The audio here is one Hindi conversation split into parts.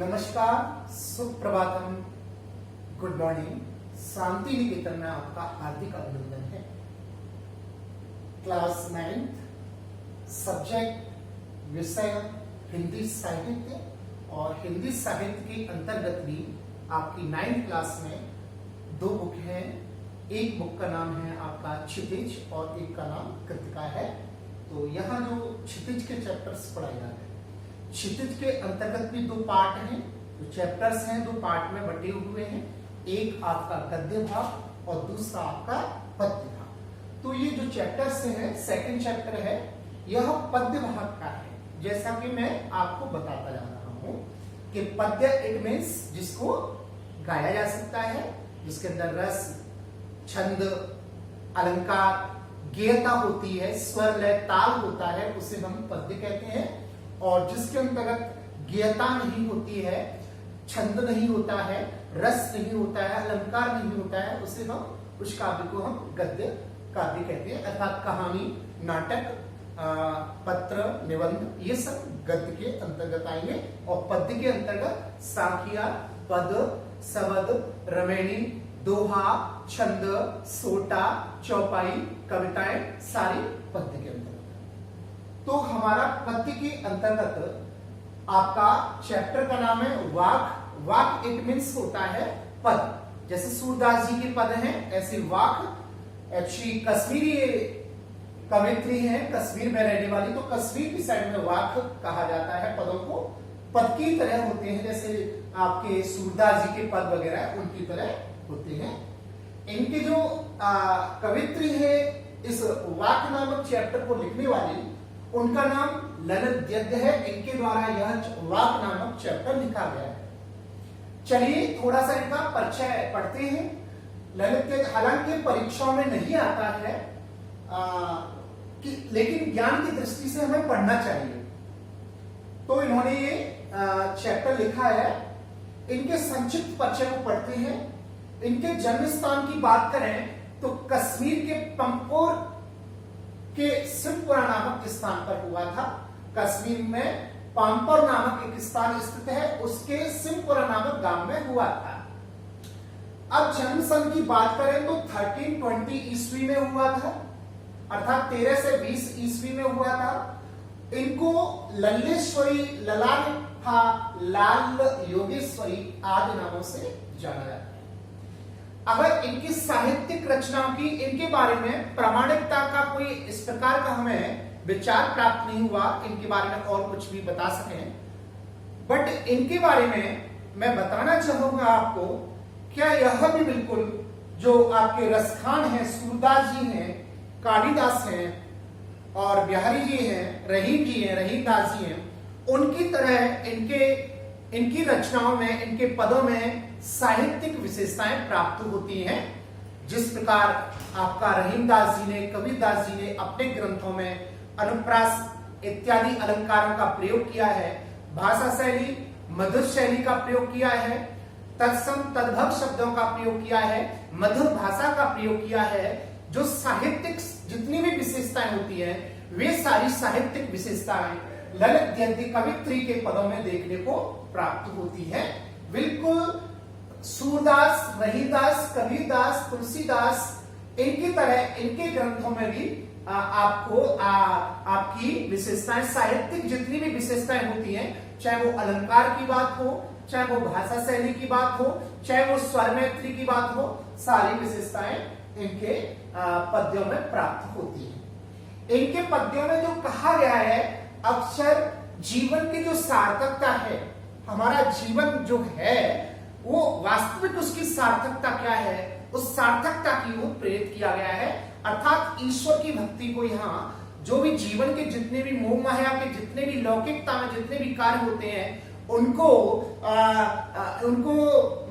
नमस्कार, सुप्रभातम, गुड मॉर्निंग। शांति निकेतन में आपका हार्दिक अभिनंदन है। क्लास 9 सब्जेक्ट विषय हिंदी साहित्य और हिंदी साहित्य के अंतर्गत भी आपकी 9th क्लास में 2 बुक हैं। एक बुक का नाम है आपका क्षितिज और एक का नाम कृतिका है। तो यहाँ जो क्षितिज के चैप्टर्स पढ़ाए जा रहे हैं, क्षितिज के अंतर्गत भी 2 पार्ट हैं, जो चैप्टर्स हैं 2 पार्ट में बटे हुए हैं। एक आपका गद्य भाग और दूसरा आपका पद्य भाग। तो ये जो चैप्टर्स हैं, सेकंड चैप्टर है, यह पद्य भाग का है। जैसा कि मैं आपको बताता जा रहा हूं कि पद्य इट मीन्स जिसको गाया जा सकता है, जिसके अंदर रस, छंद, अलंकार, गेयता होती है, स्वर, लय, ताल होता है, उसे हम पद्य कहते हैं। और जिसके अंतर्गत गेयता नहीं होती है, छंद नहीं होता है, रस नहीं होता है, अलंकार नहीं होता है, उसे हम उस काव्य को हम गद्य काव्य कहते हैं। अर्थात कहानी, नाटक, पत्र, निबंध, ये सब गद्य के अंतर्गत आएंगे। और पद्य के अंतर्गत साखिया, पद, शबद, रमैनी, दोहा, छंद, सोटा, चौपाई, कविताएं सारी पद्य के अंतर्गत। तो हमारा पद्य के अंतर्गत आपका चैप्टर का नाम है वाक। वाक इट मीन्स होता है पद। जैसे सूरदास जी के पद हैं, ऐसे वाक एक्चुअली कश्मीरी कवित्री है, कश्मीर में रहने वाली, तो कश्मीर की साइड में वाक कहा जाता है पदों को। पद की तरह होते हैं, जैसे आपके सूरदास जी के पद वगैरह उनकी तरह होते हैं। इनके जो कवित्री है, इस वाक नामक चैप्टर को लिखने वाली, उनका नाम ललित द्यद्य है। इनके द्वारा यह वाक नामक चैप्टर लिखा गया है। चलिए थोड़ा सा इनका परिचय पढ़ते हैं। ललित द्यद्य हालांकि परीक्षाओं में नहीं आता है, लेकिन ज्ञान की दृष्टि से हमें पढ़ना चाहिए। तो इन्होंने ये चैप्टर लिखा है। इनके संक्षिप्त परिचय को पढ़ते हैं। इनके जन्म स्थान की बात करें तो कश्मीर के पंपोर के सिमपुरा नामक स्थान पर हुआ था। कश्मीर में पाम्पर नामक एक स्थान स्थित है, उसके सिमपुरा नामक गांव में हुआ था। अब जन्म सन की बात करें तो 1320 ईस्वी में हुआ था, अर्थात 13 से 20 ईस्वी में हुआ था। इनको लल्लेश्वरी, ललालिफा, लाल योगेश्वरी आदि नामों से जाना जाता है। अगर इनकी साहित्यिक रचनाओं की, इनके बारे में प्रामाणिकता का कोई इस प्रकार का हमें विचार प्राप्त नहीं हुआ, इनके बारे में और कुछ भी बता सकें, बट इनके बारे में मैं बताना चाहूंगा आपको। क्या यह भी बिल्कुल जो आपके रसखान हैं, सूरदास जी हैं, कालिदास हैं और बिहारी जी हैं, रहीम जी हैं, रहीम दास जी हैं, उनकी तरह इनकी रचनाओं में, इनके पदों में साहित्यिक विशेषताएं प्राप्त होती हैं। जिस प्रकार आपका रहीमदास जी ने, कबीरदास जी ने अपने ग्रंथों में अनुप्रास इत्यादि अलंकारों का प्रयोग किया है, भाषा शैली, मधुर शैली का प्रयोग किया है, तत्सम तद्भव शब्दों का प्रयोग किया है, मधुर भाषा का प्रयोग किया है। जो साहित्यिक जितनी भी विशेषताएं होती हैं, वे सारी साहित्यिक विशेषताएं ललित द्यद्य कवित्री के पदों में देखने को प्राप्त होती है। बिल्कुल सूरदास, रहीमदास, कबीरदास, तुलसीदास, इनकी तरह इनके ग्रंथों में भी आपको आपकी विशेषताएं, साहित्यिक जितनी भी विशेषताएं होती हैं, चाहे वो अलंकार की बात हो, चाहे वो भाषा शैली की बात हो, चाहे वो स्वर मैत्री की बात हो, सारी विशेषताएं इनके पद्यों में प्राप्त होती हैं। इनके पद्यों में जो कहा गया है, अक्षर जीवन की जो सार्थकता है, हमारा जीवन जो है वो वास्तविक उसकी सार्थकता क्या है, उस सार्थकता की ओर प्रेरित किया गया है। अर्थात ईश्वर की भक्ति को यहाँ जो भी जीवन के जितने भी मोह माया के जितने भी लौकिकता में जितने भी कार्य होते हैं, उनको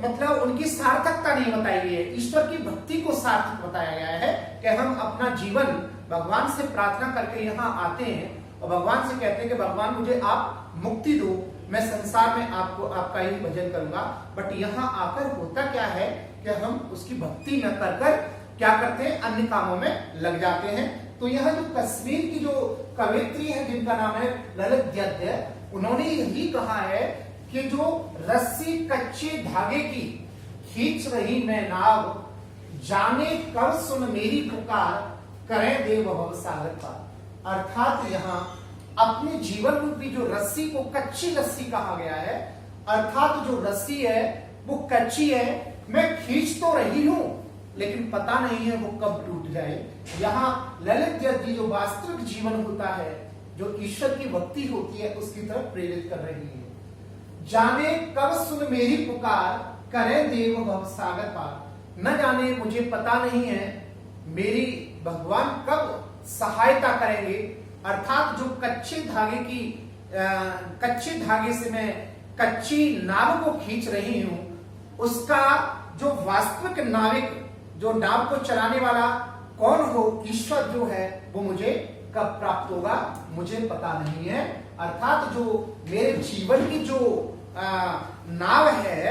मतलब उनकी सार्थकता नहीं बताई गई है। ईश्वर की भक्ति को सार्थक बताया गया है कि हम अपना जीवन भगवान से प्रार्थना करके यहाँ आते हैं और भगवान से कहते हैं कि भगवान मुझे आप मुक्ति दो, मैं संसार में आपका ही भजन करूंगा। बट यहाँ आकर होता क्या है कि हम उसकी भक्ति न कर क्या करते हैं, अन्य कामों में लग जाते हैं। तो यह जो कश्मीर की जो कवित्री है, जिनका नाम है ललित द्यद्य, उन्होंने यही कहा है कि जो रस्सी कच्चे धागे की खींच रही मैं नाव, जाने कब सुन मेरी पुकार, करें देव भव सागर पार। अर्थात यहां अपने जीवन रूपी जो रस्सी को कच्ची रस्सी कहा गया है, अर्थात जो रस्सी है वो कच्ची है, मैं खींच तो रही हूं लेकिन पता नहीं है वो कब टूट जाए। यहां ललित जयंती जो वास्तविक जीवन होता है, जो ईश्वर की भक्ति होती है, उसकी तरफ प्रेरित कर रही है। जाने कब सुन मेरी पुकार, करें देव भव सागर पार। न जाने, मुझे पता नहीं है मेरी भगवान कब सहायता करेंगे। अर्थात जो कच्चे धागे से मैं कच्ची नाव को खींच रही हूं, उसका जो वास्तविक नाविक, जो नाव को चलाने वाला कौन हो, ईश्वर जो है, वो मुझे कब प्राप्त होगा मुझे पता नहीं है। अर्थात जो मेरे जीवन की जो नाव है,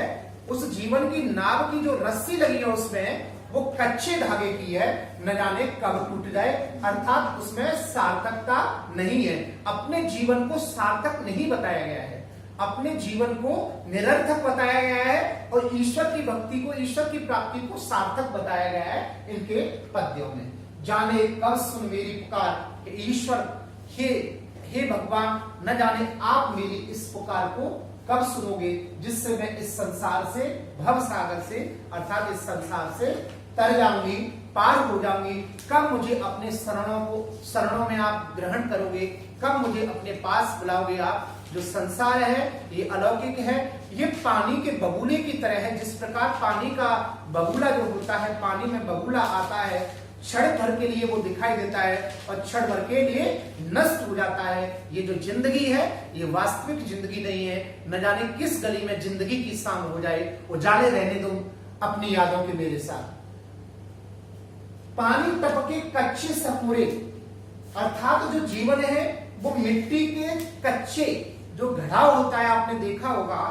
उस जीवन की नाव की जो रस्सी लगी है उसमें, वो कच्चे धागे की है, न जाने कब टूट जाए। अर्थात उसमें सार्थकता नहीं है, अपने जीवन को सार्थक नहीं बताया गया है, अपने जीवन को निरर्थक बताया गया है, और ईश्वर की भक्ति को, ईश्वर की प्राप्ति को सार्थक बताया गया है इनके पद्यों में। जाने कब सुन मेरी पुकार, ईश्वर हे भगवान, न जाने आप मेरी इस पुकार को कब सुनोगे, जिससे मैं इस संसार से, भव सागर से, अर्थात इस संसार से तर जाऊंगी, पार हो जाऊंगी। कब मुझे अपने शरणों में आप ग्रहण करोगे, कब मुझे अपने पास बुलाओगे आप। जो संसार है ये अलौकिक है, ये पानी के बबूले की तरह है। जिस प्रकार पानी का बबूला जो होता है, पानी में बबूला आता है, क्षण भर के लिए वो दिखाई देता है और क्षण भर के लिए नष्ट हो जाता है। ये जो जिंदगी है ये वास्तविक जिंदगी नहीं है। न जाने किस गली में जिंदगी की शाम हो जाए, उजाले रहने दो अपनी यादों के मेरे साथ। पानी टपके कच्चे सपूरे, अर्थात जो जीवन है वो मिट्टी के कच्चे जो घड़ाव होता है, आपने देखा होगा,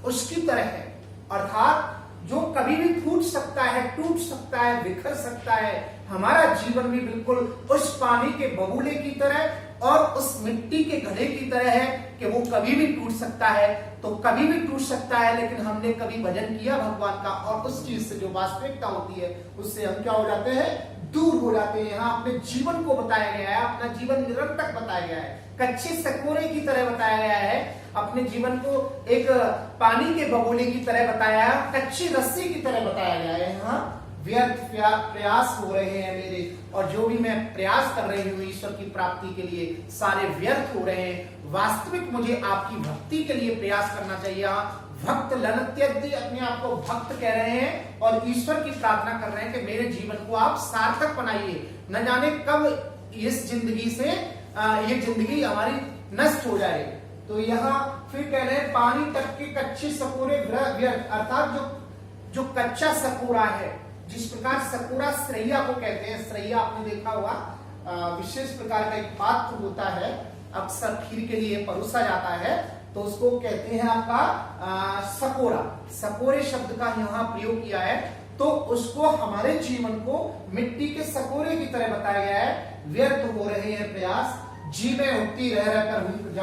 उसकी तरह है। अर्थात जो कभी भी फूट सकता है, टूट सकता है, बिखर सकता है। हमारा जीवन भी बिल्कुल उस पानी के बबूले की तरह और उस मिट्टी के घड़े की तरह है कि वो कभी भी टूट सकता है, तो कभी भी टूट सकता है। लेकिन हमने कभी भजन किया भगवान का, और उस चीज से जो वास्तविकता होती है उससे हम क्या हो जाते हैं, दूर हो जाते हैं। यहाँ अपने जीवन को बताया गया है, अपना जीवन निरंतर बताया गया है, कच्चे सकोरे की तरह बताया गया है, अपने जीवन को एक पानी के बगोले की तरह बताया है, कच्ची रस्सी की तरह बताया गया है। यहाँ व्यर्थ प्रयास हो रहे हैं मेरे, और जो भी मैं प्रयास कर रही हूँ ईश्वर की प्राप्ति के लिए, सारे व्यर्थ हो रहे हैं। वास्तविक मुझे आपकी भक्ति के लिए प्रयास करना चाहिए। भक्त लनत्यद्य, अपने आप को भक्त कह रहे हैं और ईश्वर की प्रार्थना कर रहे हैं कि मेरे जीवन को आप सार्थक बनाइए। न जाने कब इस जिंदगी से ये जिंदगी हमारी नष्ट हो जाए। तो यहाँ फिर कह रहे हैं पानी तक के कच्चे सकोरे व्यर्थ, अर्थात जो कच्चा सकोरा है, जिस प्रकार सकोरा श्रैया को कहते हैं। श्रैया आपने देखा होगा, विशेष प्रकार का एक पात्र होता है, अक्सर खीर के लिए परोसा जाता है, तो उसको कहते हैं आपका सकोरा। सकोरे शब्द का यहाँ प्रयोग किया है, तो उसको हमारे जीवन को मिट्टी के सकोरे की तरह बताया गया है। व्यर्थ हो रहे हैं प्रयास, जी में उठती रह कर हूं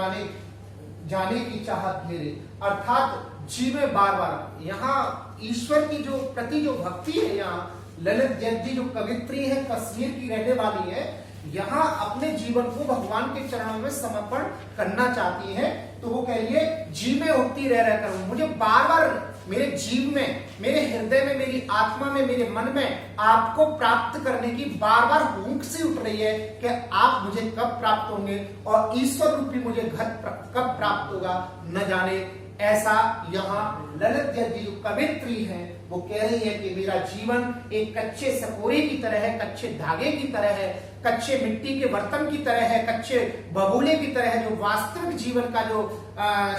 जाने की चाहत मेरे, अर्थात जी में बार बार। यहाँ ईश्वर की जो प्रति जो भक्ति है, यहाँ ललित जयंती जो कवित्री है, कश्मीर की रहने वाली है, यहाँ अपने जीवन को भगवान के चरणों में समर्पण करना चाहती है। तो वो कह रही है जी में उठती रह कर मुझे बार बार मेरे जीव में, मेरे हृदय में, मेरी आत्मा में, मेरे मन में आपको प्राप्त करने की बार बार भूख सी उठ रही है कि आप मुझे कब प्राप्त होंगे और ईश्वर रूपी मुझे घर कब प्राप्त होगा। न जाने ऐसा यहाँ ललित जयंती जो कवित्री है वो कह रही है कि मेरा जीवन एक कच्चे सकोरे की तरह है, कच्चे धागे की तरह है, कच्चे मिट्टी के बर्तन की तरह है, कच्चे बबूले की तरह है। जो वास्तविक जीवन का जो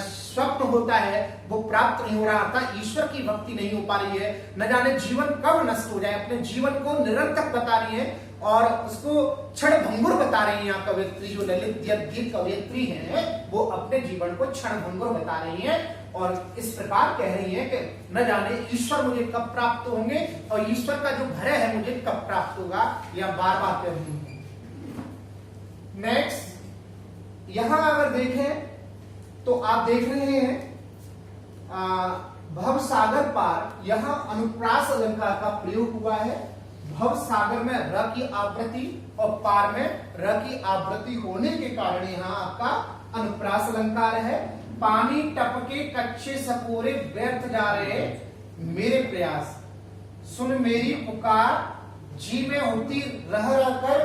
स्वप्न होता है वो प्राप्त नहीं हो रहा, अर्थात ईश्वर की भक्ति नहीं हो पा रही है। न जाने जीवन कब नष्ट हो जाए, अपने जीवन को निरर्थक बता रही है और उसको क्षण भंगुर बता रही है। यहाँ कवित्री जो ललित जयंती कवित्री है वो अपने जीवन को क्षण भंगुर बता रही है और इस प्रकार कह रही है कि न जाने ईश्वर मुझे कब प्राप्त होंगे और ईश्वर का जो भय है मुझे कब प्राप्त होगा, या बार बार कह रही है। नेक्स्ट, यहां अगर देखें तो आप देख रहे हैं भव सागर पार, यहां अनुप्रास अलंकार का प्रयोग हुआ है। भव सागर में र की आवृत्ति और पार में र की आवृत्ति होने के कारण यहां आपका अनुप्रास अलंकार है। पानी टपके कच्चे सकोरे व्यर्थ जा रहे मेरे प्रयास, सुन मेरी पुकार जी में होती रह रह कर।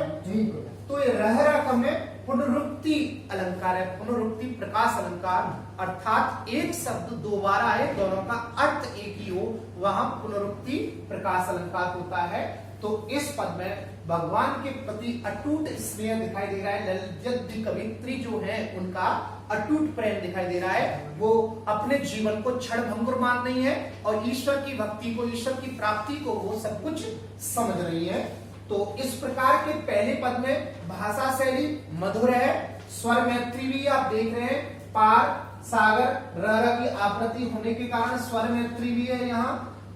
तो ये रह रह कर में पुनरुक्ति अलंकार है, पुनरुक्ति प्रकाश अलंकार, अर्थात एक शब्द दो बार आए, दोनों का अर्थ एक ही हो, वहां पुनरुक्ति प्रकाश अलंकार होता है। तो इस पद में भगवान के प्रति अटूट स्नेह दिखाई दे रहा है। ललित जी कवित्री जो है उनका अटूट प्रेम दिखाई दे रहा है। वो अपने जीवन को क्षण भंगुर मान रही है और ईश्वर की भक्ति को, ईश्वर की प्राप्ति को वो सब कुछ समझ रही है। तो इस प्रकार के पहले पद में भाषा शैली मधुर है, स्वर मैत्री भी आप देख रहे हैं, पार सागर र की आवृत्ति होने के कारण स्वर मैत्री भी है यहाँ,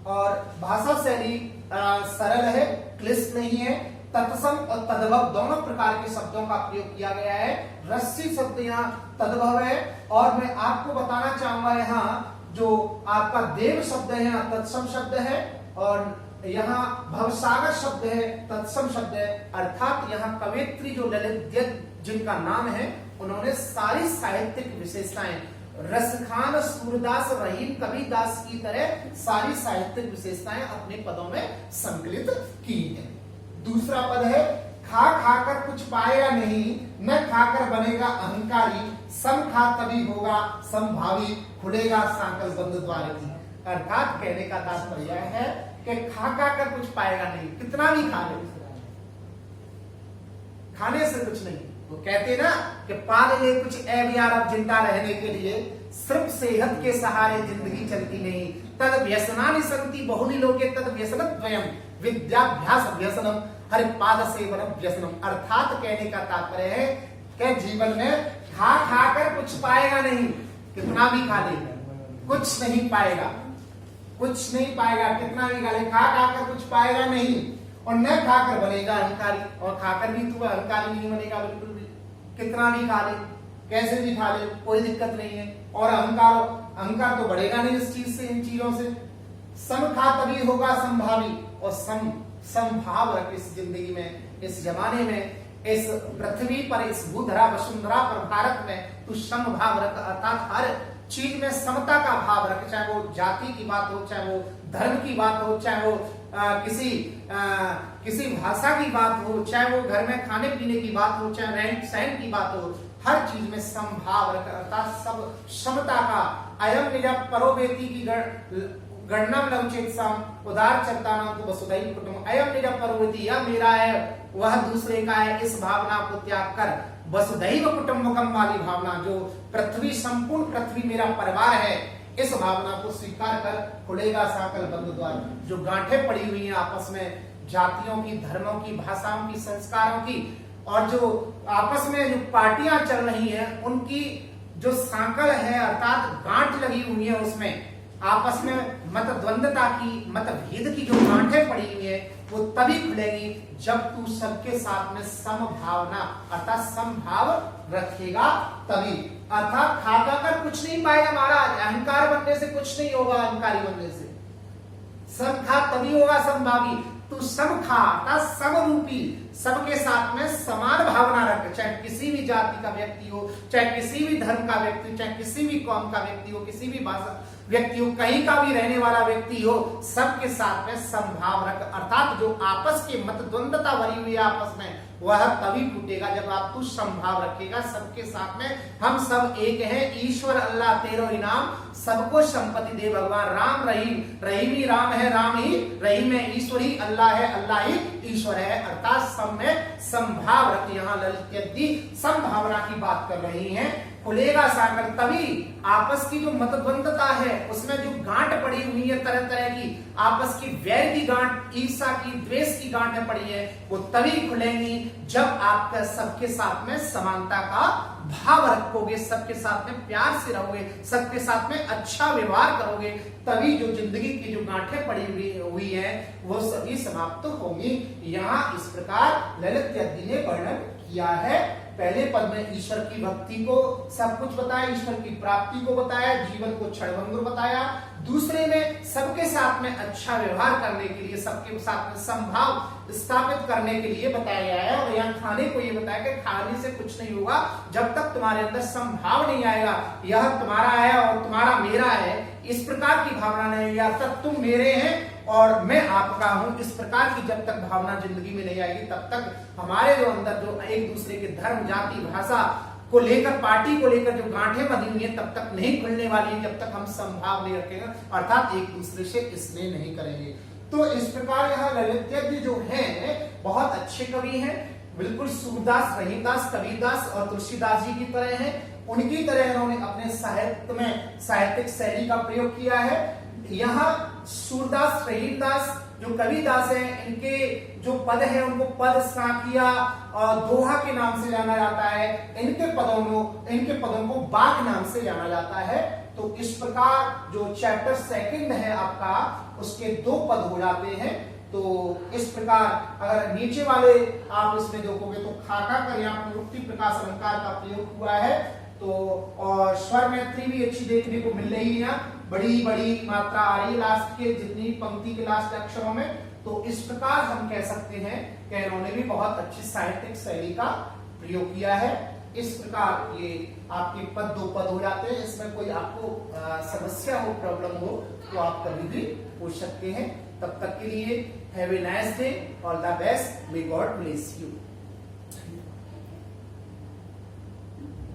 और भाषा शैली सरल है, क्लिष्ट नहीं है। तत्सम और तद्भव दोनों प्रकार के शब्दों का प्रयोग किया गया है। रस्सी शब्द यहाँ तद्भव है, और मैं आपको बताना चाहूंगा यहाँ जो आपका देव शब्द है यहाँ तत्सम शब्द है, और यहाँ भवसागर शब्द है तत्सम शब्द है। अर्थात यहाँ कवयित्री जो ललित जिनका नाम है, उन्होंने सारी साहित्यिक विशेषताएं रसखान, सूरदास, रहीम, कबीरदास की तरह सारी साहित्यिक विशेषताएं अपने पदों में संकलित की हैं। दूसरा पद है खा खाकर कुछ पाएगा नहीं, न खाकर बनेगा अहंकारी, सम खा तभी होगा संभावी, खुलेगा सांकल बंद द्वार की। अर्थात कहने का तात्पर्य है कि खा खाकर कुछ पाएगा नहीं, कितना भी खा ले, खाने से कुछ नहीं। वो कहते ना कि पाल ले कुछ ऐब यार अब जिंदा रहने के लिए, सिर्फ सेहत के सहारे जिंदगी चलती नहीं। तद व्यसनानि संति बहुनि लोके तद व्यसनद्वयम् विद्याभ्यास व्यसनम हरि पाद सेवनम व्यसनम। अर्थात कहने का तात्पर्य है कि जीवन में खा खाकर कुछ पाएगा नहीं, कितना भी खा ले कुछ नहीं पाएगा, कुछ नहीं पाएगा, कितना भी खा ले, खा खाकर कुछ पाएगा नहीं, और न खाकर बनेगा अहंकारी, और खाकर भी तू अहंकारी नहीं बनेगा बिल्कुल भी, कितना भी खा ले, कैसे भी खा ले, कोई दिक्कत नहीं है। और अहंकार तो बढ़ेगा नहीं इस चीज से, इन चीजों से। सम खा तभी होगा संभावी, और संभाव रख इस जिंदगी में, इस जमाने में, इस पृथ्वी पर, इस भूधरा वसुंधरा पर, भारत में तू समभाव रख, अर्थात हर चीज में समता का भाव रख, चाहे वो जाति की बात हो, चाहे वो धर्म की बात हो, चाहे वो किसी भाषा की बात हो, चाहे वो घर में खाने पीने की बात हो, चाहे रहन सहन की बात हो, हर चीज में समभाव रख, अर्थात सब समता का। अयम निज परोवेती की गणना लवचित सम उदार चरता नाम तो वसुधैव कुटुंबकम। अयम निज परोवेती, यह मेरा है वह दूसरे का है, इस भावना को त्याग कर वसुधैव कुटुंबकम वाली भावना, जो पृथ्वी, संपूर्ण पृथ्वी मेरा परिवार है, इस भावना को स्वीकार कर खुलेगा साकल बंद द्वार। जो गांठें पड़ी हुई हैं आपस में, जातियों की, धर्मों की, भाषाओं की, संस्कारों की, और जो आपस में जो पार्टियां चल रही हैं, उनकी जो सांकल है, अर्थात गांठ लगी हुई है, उसमें आपस में मत द्वंद्वता की, मतभेद की जो गांठें पड़ी हुई है, वो तभी खुलेगी जब तू सबके साथ में समभावना, अर्थात समभाव रखेगा तभी। अर्थात खा कर कुछ नहीं पाएगा महाराज, अहंकार बनने से कुछ नहीं होगा, अहंकारी बनने से। सम खा तभी होगा संभावी, तू सम खा, अर्थात समरूपी, सबके साथ में समान भावना रख, चाहे किसी भी जाति का व्यक्ति हो, चाहे किसी भी धर्म का व्यक्ति हो, चाहे किसी भी कौम का व्यक्ति हो, किसी भी भाषा व्यक्ति हो, कहीं का भी रहने वाला व्यक्ति हो, सबके साथ में समभाव रख। अर्थात जो आपस की मत द्वंद्वता भरी हुई है आपस में, वह तभी टूटेगा जब आप तू समभाव रखेगा सबके साथ में। हम सब एक हैं, ईश्वर अल्लाह तेरो ही नाम, सबको संपत्ति दे भगवान। राम रहीम, रहीम ही राम है, राम ही रहीम है, ईश्वर ही अल्लाह है, अल्लाह ही ईश्वर है। अर्थात सब में समभाव रख। यहाँ ललित जी समभावना की बात कर रही हैं। खुलेगा सागर तभी, आपस की जो मतद्वंदता है, उसमें जो गांठ पड़ी हुई है तरह तरह की, आपस की वैर की गांठ, ईर्ष्या की, द्वेष की गांठें पड़ी है, वो तभी खुलेंगी जब आप सबके साथ में समानता का भाव रखोगे, सबके साथ में प्यार से रहोगे, सबके साथ में अच्छा व्यवहार करोगे, तभी जो जिंदगी की जो गांठें पड़ी हुई है वो सभी समाप्त होंगी। यहाँ इस प्रकार ललित जी ने वर्णन किया है। पहले पद में ईश्वर की भक्ति को सब कुछ बताया, ईश्वर की प्राप्ति को बताया, जीवन को क्षणभंगुर बताया। दूसरे में सबके साथ में अच्छा व्यवहार करने के लिए, सबके साथ में समभाव स्थापित करने के लिए बताया गया है। और यहाँ खाने को ये बताया कि खाने से कुछ नहीं होगा जब तक तुम्हारे अंदर समभाव नहीं आएगा, यह तुम्हारा है और तुम्हारा मेरा है, इस प्रकार की भावना नहीं आएगी, तब तुम मेरे हैं और मैं आपका हूं, इस प्रकार की जब तक भावना जिंदगी में नहीं आएगी तब तक हमारे जो अंदर जो एक दूसरे के धर्म, जाति, भाषा को लेकर, पार्टी को लेकर जो गांठें बंधी हुई है तब तक नहीं खुलने वाली है, जब तक हम समभाव नहीं रखेंगे, अर्थात एक दूसरे से स्नेह नहीं करेंगे। तो इस प्रकार यहाँ ललित यज्ञ जो है बहुत अच्छे कवि हैं, बिल्कुल सूरदास, रहीदास, कबीरदास और तुलसीदास जी की तरह हैं। उनकी तरह इन्होंने अपने साहित्य में साहित्यिक शैली का प्रयोग किया है। यहाँ सूरदास, रहीदास, जो कबीरदास हैं, इनके जो पद हैं उनको पद, साकिया और दोहा के नाम से जाना जाता है। इनके पदों को बाक नाम से जाना जाता है। तो इस प्रकार जो चैप्टर सेकंड है आपका, उसके 2 पद हो जाते हैं। तो इस प्रकार अगर नीचे वाले आप इसमें देखोगे तो खाका कर यहाँ मूर्ति प्रकाश अलंकार का प्रयोग हुआ है। तो और स्वर मैत्री भी अच्छी देखने को मिल रही है, बड़ी बड़ी मात्रा आ रही है लास्ट के जितनी पंक्ति के लास्ट अक्षरों में। तो इस प्रकार हम कह सकते हैं कि इन्होंने भी बहुत अच्छी साहित्यिक शैली का प्रयोग किया है। इस प्रकार ये आपके पद 2 पद हो जाते हैं। इसमें कोई आपको समस्या हो, प्रॉब्लम हो तो आप कभी भी पूछ सकते हैं। तब तक के लिए have a nice day, all the best, may God bless you.